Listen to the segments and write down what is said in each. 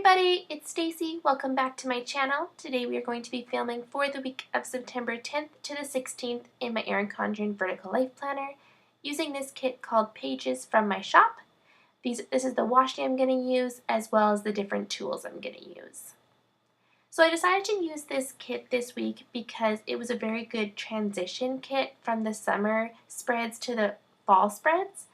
everybody, it's Stacy. Welcome back to my channel. Today we are going to be filming for the week of September 10th to the 16th in my Erin Condren Vertical Life Planner using this kit called Pages from my shop. This is the washi I'm going to use as well as the different tools I'm going to use. So I decided to use this kit this week because it was a very good transition kit from the summer spreads to the fall spreads.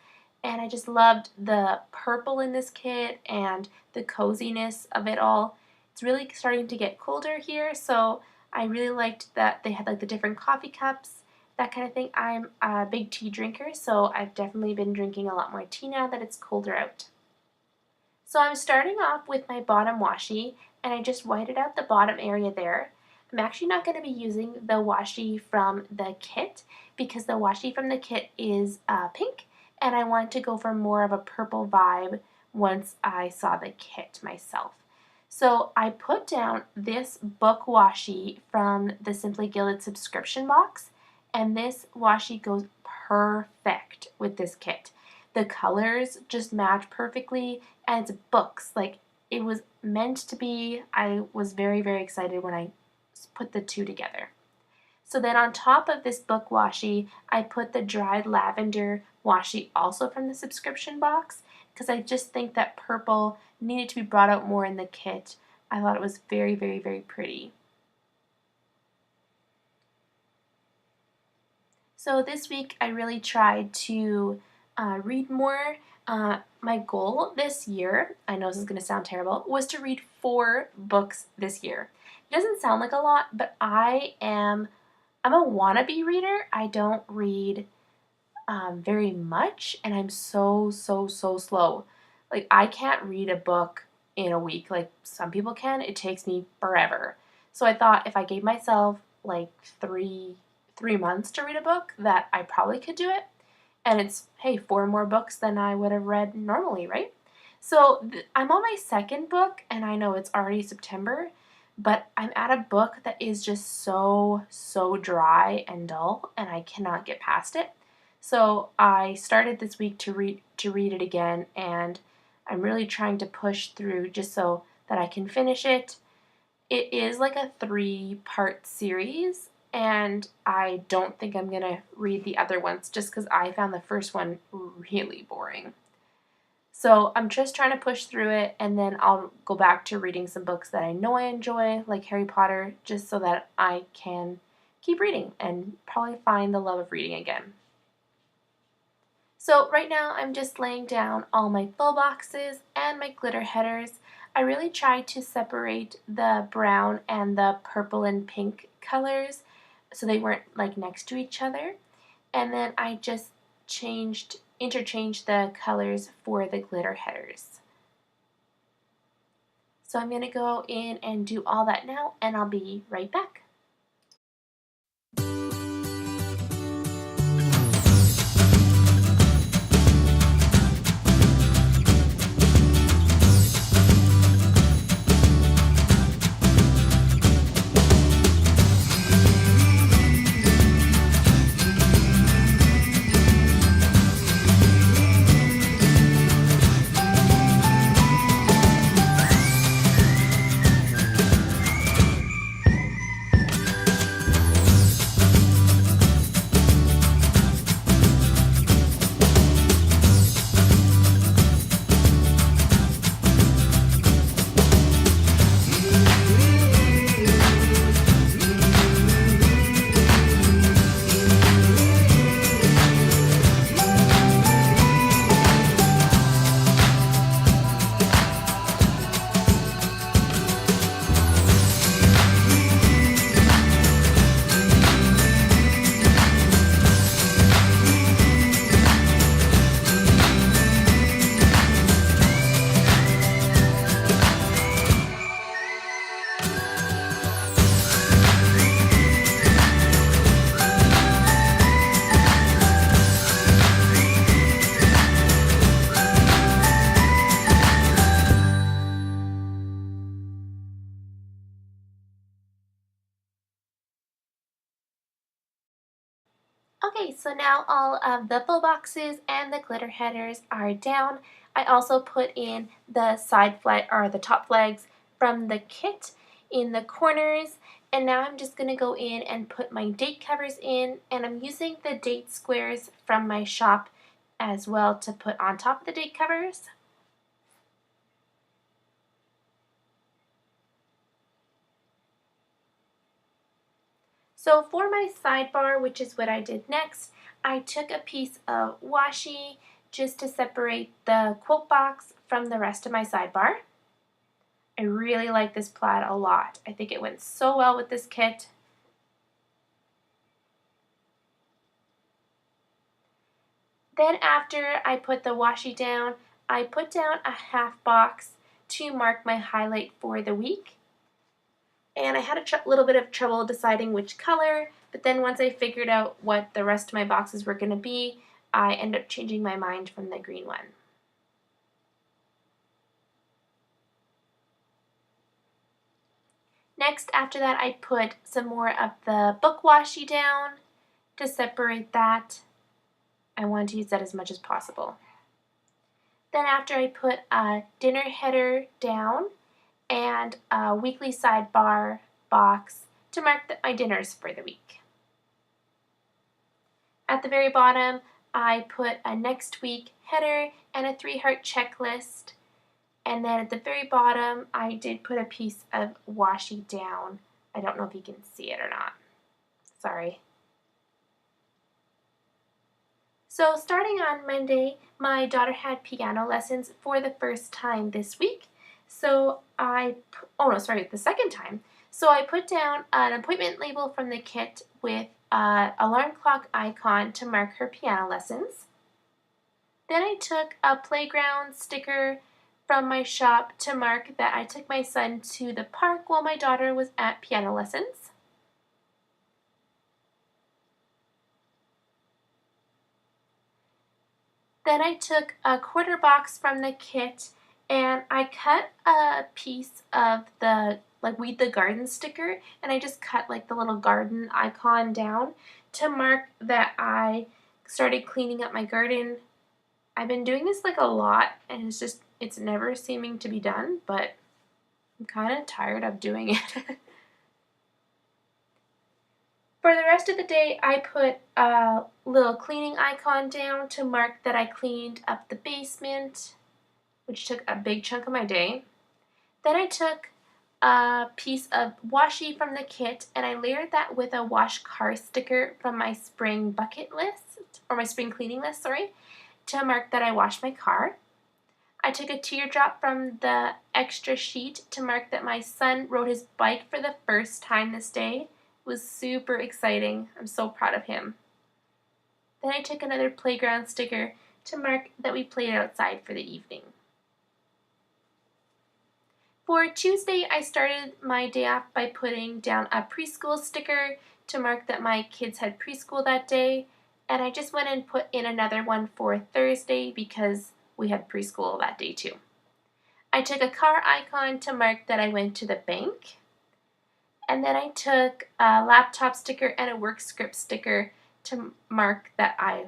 And I just loved the purple in this kit and the coziness of it all. It's really starting to get colder here, so I really liked that they had like the different coffee cups, that kind of thing. I'm a big tea drinker, so I've definitely been drinking a lot more tea now that it's colder out. So I'm starting off with my bottom washi, and I just whited out the bottom area there. I'm actually not going to be using the washi from the kit because the washi from the kit is pink, and I wanted to go for more of a purple vibe once I saw the kit myself. So I put down this book washi from the Simply Gilded subscription box, and this washi goes perfect with this kit. The colors just match perfectly, and it's books. Like, it was meant to be. I was very, very excited when I put the two together. So then on top of this book washi, I put the dried lavender washi also from the subscription box because I just think that purple needed to be brought out more in the kit. I thought it was very, very, very pretty. So this week I really tried to read more. My goal this year, I know this is going to sound terrible, was to read 4 books this year. It doesn't sound like a lot, but I'm a wannabe reader. I don't read very much, and I'm so slow. Like, I can't read a book in a week like some people can. It takes me forever. So I thought if I gave myself like three months to read a book, that I probably could do it. And it's, hey, 4 more books than I would have read normally, right? So I'm on my second book, and I know it's already September, but I'm at a book that is just so dry and dull, and I cannot get past it. So I started this week to read it again, and I'm really trying to push through just so that I can finish it. It is like a 3-part series, and I don't think I'm going to read the other ones just because I found the first one really boring. So I'm just trying to push through it, and then I'll go back to reading some books that I know I enjoy, like Harry Potter, just so that I can keep reading and probably find the love of reading again. So right now I'm just laying down all my full boxes and my glitter headers. I really tried to separate the brown and the purple and pink colors so they weren't like next to each other. And then I just interchanged the colors for the glitter headers. So I'm going to go in and do all that now, and I'll be right back. Okay, so now all of the full boxes and the glitter headers are down. I also put in the side flag or the top flags from the kit in the corners, and now I'm just going to go in and put my date covers in, and I'm using the date squares from my shop as well to put on top of the date covers. So for my sidebar, which is what I did next, I took a piece of washi just to separate the quote box from the rest of my sidebar. I really like this plaid a lot. I think it went so well with this kit. Then after I put the washi down, I put down a half box to mark my highlight for the week. And I had a little bit of trouble deciding which color, but then once I figured out what the rest of my boxes were going to be, I ended up changing my mind from the green one. Next, after that, I put some more of the book washi down to separate that. I wanted to use that as much as possible. Then after I put a dinner header down and a weekly sidebar box to mark my dinners for the week. At the very bottom, I put a next week header and a 3-heart checklist. And then at the very bottom, I did put a piece of washi down. I don't know if you can see it or not. Sorry. So starting on Monday, my daughter had piano lessons for the first time this week. So the second time. So I put down an appointment label from the kit with an alarm clock icon to mark her piano lessons. Then I took a playground sticker from my shop to mark that I took my son to the park while my daughter was at piano lessons. Then I took a quarter box from the kit and I cut a piece of the Weed the Garden sticker, and I just cut like the little garden icon down to mark that I started cleaning up my garden. I've been doing this like a lot and it's never seeming to be done, but I'm kind of tired of doing it. For the rest of the day, I put a little cleaning icon down to mark that I cleaned up the basement, which took a big chunk of my day. Then I took a piece of washi from the kit and I layered that with a wash car sticker from my spring bucket list, or my spring cleaning list, sorry, to mark that I washed my car. I took a teardrop from the extra sheet to mark that my son rode his bike for the first time this day. It was super exciting. I'm so proud of him. Then I took another playground sticker to mark that we played outside for the evening. For Tuesday, I started my day off by putting down a preschool sticker to mark that my kids had preschool that day, and I just went and put in another one for Thursday because we had preschool that day too. I took a car icon to mark that I went to the bank, and then I took a laptop sticker and a work script sticker to mark that I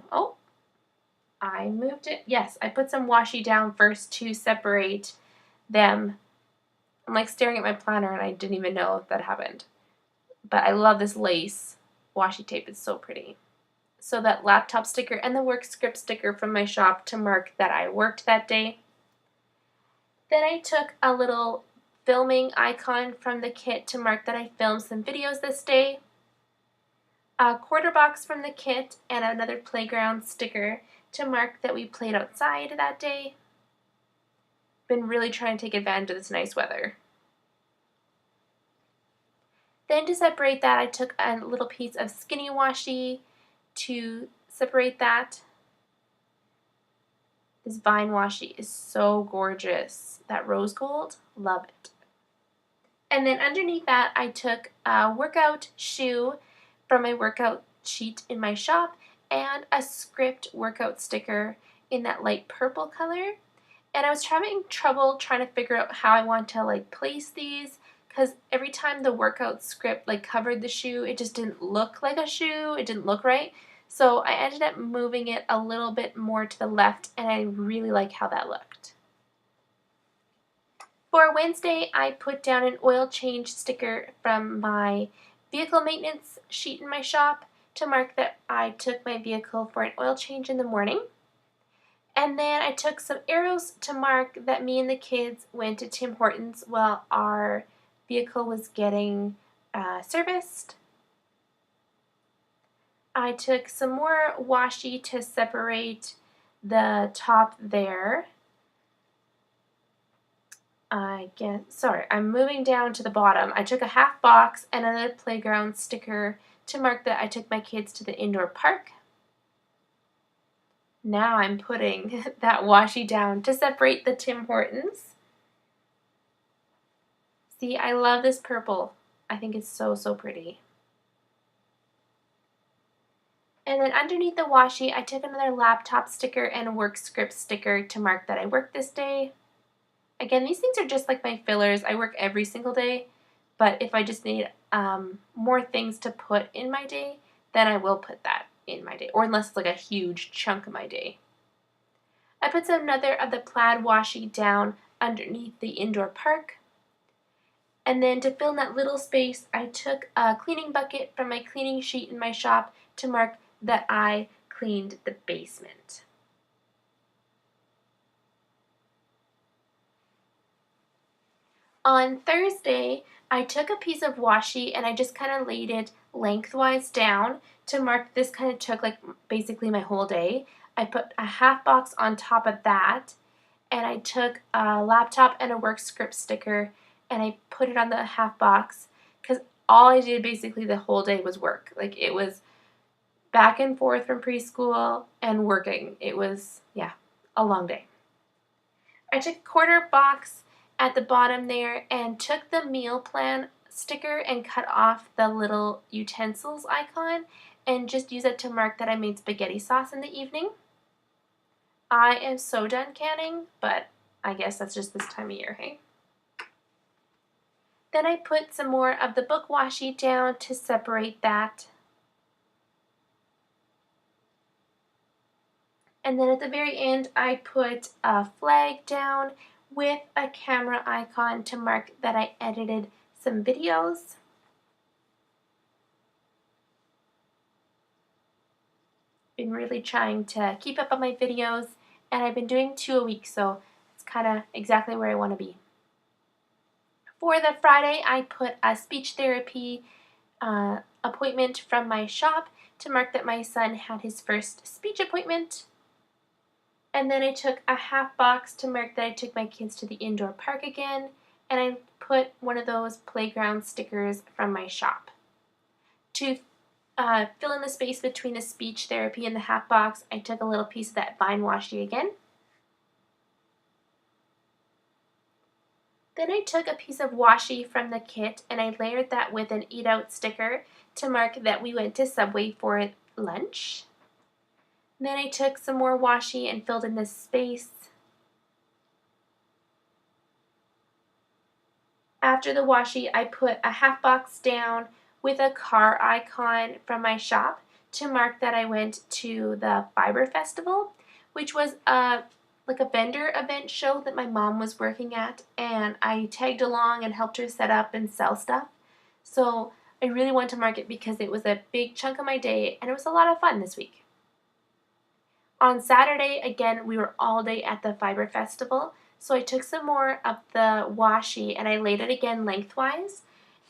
moved it. Yes, I put some washi down first to separate them. I'm like staring at my planner and I didn't even know that happened. But I love this lace washi tape. It's so pretty. So that laptop sticker and the work script sticker from my shop to mark that I worked that day. Then I took a little filming icon from the kit to mark that I filmed some videos this day. A quarter box from the kit and another playground sticker to mark that we played outside that day. Been really trying to take advantage of this nice weather. Then to separate that, I took a little piece of skinny washi to separate that. This vine washi is so gorgeous. That rose gold, love it. And then underneath that, I took a workout shoe from my workout sheet in my shop and a script workout sticker in that light purple color. And I was having trouble trying to figure out how I want to place these, because every time the workout script covered the shoe, it just didn't look like a shoe. It didn't look right. So I ended up moving it a little bit more to the left, and I really like how that looked. For Wednesday, I put down an oil change sticker from my vehicle maintenance sheet in my shop to mark that I took my vehicle for an oil change in the morning. And then I took some arrows to mark that me and the kids went to Tim Hortons while our vehicle was getting serviced. I took some more washi to separate the top there. I'm moving down to the bottom. I took a half box and another playground sticker to mark that I took my kids to the indoor park. Now I'm putting that washi down to separate the Tim Hortons. See, I love this purple. I think it's so, so pretty. And then underneath the washi, I took another laptop sticker and a work script sticker to mark that I worked this day. Again, these things are just like my fillers. I work every single day, but if I just need more things to put in my day, then I will put that in my day, or unless it's like a huge chunk of my day. I put another of the plaid washi down underneath the indoor park. And then to fill in that little space, I took a cleaning bucket from my cleaning sheet in my shop to mark that I cleaned the basement. On Thursday, I took a piece of washi and I just kind of laid it lengthwise down to mark this kind of took like basically my whole day. I put a half box on top of that, and I took a laptop and a work script sticker and I put it on the half box because all I did basically the whole day was work. Like it was back and forth from preschool and working. It was, yeah, a long day. I took a quarter box at the bottom there and took the meal plan sticker and cut off the little utensils icon and just use it to mark that I made spaghetti sauce in the evening. I am so done canning, but I guess that's just this time of year, hey? Then I put some more of the book washi down to separate that. And then at the very end, I put a flag down with a camera icon to mark that I edited some videos. Been really trying to keep up on my videos, and I've been doing 2 a week, so it's kind of exactly where I want to be. For the Friday, I put a speech therapy appointment from my shop to mark that my son had his first speech appointment. And then I took a half box to mark that I took my kids to the indoor park again, and I put one of those playground stickers from my shop. To fill in the space between the speech therapy and the half box, I took a little piece of that vine washi again. Then I took a piece of washi from the kit and I layered that with an eat out sticker to mark that we went to Subway for lunch. Then I took some more washi and filled in this space. After the washi, I put a half box down with a car icon from my shop to mark that I went to the Fiber Festival, which was like a vendor event show that my mom was working at, and I tagged along and helped her set up and sell stuff. So I really wanted to mark it because it was a big chunk of my day and it was a lot of fun this week. On Saturday, again, we were all day at the Fiber Festival, so I took some more of the washi and I laid it again lengthwise,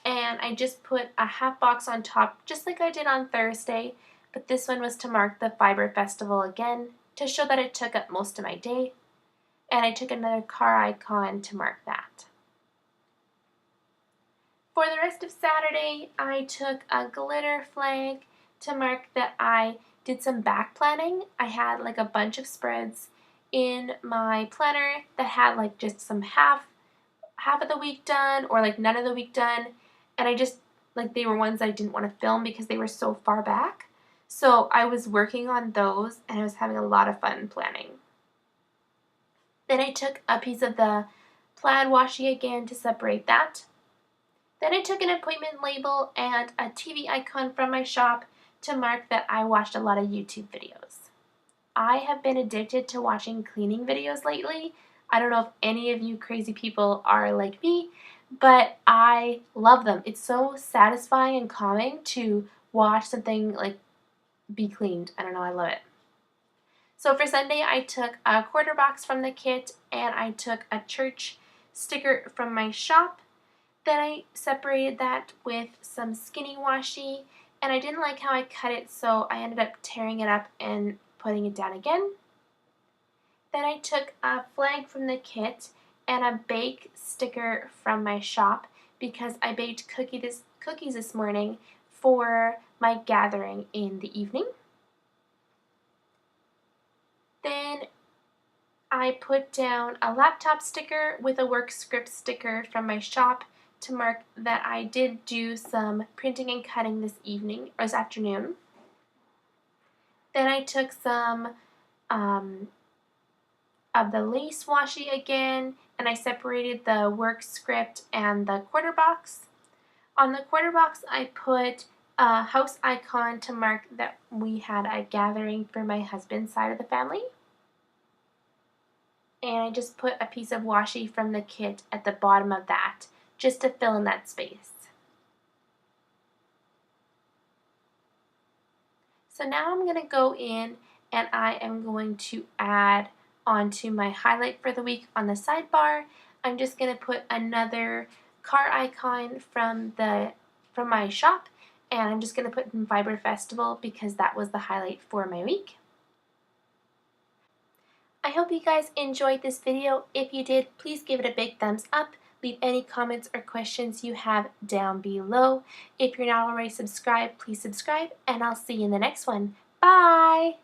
and I just put a half box on top just like I did on Thursday, but this one was to mark the Fiber Festival again to show that it took up most of my day, and I took another car icon to mark that. For the rest of Saturday, I took a glitter flag to mark that I did some back planning. I had like a bunch of spreads in my planner that had like just some half of the week done or like none of the week done, and I just like they were ones I didn't want to film because they were so far back. So I was working on those and I was having a lot of fun planning. Then I took a piece of the plaid washi again to separate that. Then I took an appointment label and a TV icon from my shop to mark that I watched a lot of YouTube videos. I have been addicted to watching cleaning videos lately. I don't know if any of you crazy people are like me, but I love them. It's so satisfying and calming to watch something like be cleaned. I don't know, I love it. So for Sunday, I took a quarter box from the kit and I took a church sticker from my shop. Then I separated that with some skinny washi, and I didn't like how I cut it, so I ended up tearing it up and putting it down again. Then I took a flag from the kit and a bake sticker from my shop because I baked cookies this morning for my gathering in the evening. Then I put down a laptop sticker with a work script sticker from my shop to mark that I did do some printing and cutting this afternoon. Then I took some of the lace washi again, and I separated the work script and the quarter box. On the quarter box, I put a house icon to mark that we had a gathering for my husband's side of the family. And I just put a piece of washi from the kit at the bottom of that, just to fill in that space. So now I'm going to go in and I am going to add onto my highlight for the week on the sidebar. I'm just going to put another car icon from my shop, and I'm just going to put in Fiber Festival because that was the highlight for my week. I hope you guys enjoyed this video. If you did, please give it a big thumbs up. Leave any comments or questions you have down below. If you're not already subscribed, please subscribe, and I'll see you in the next one. Bye!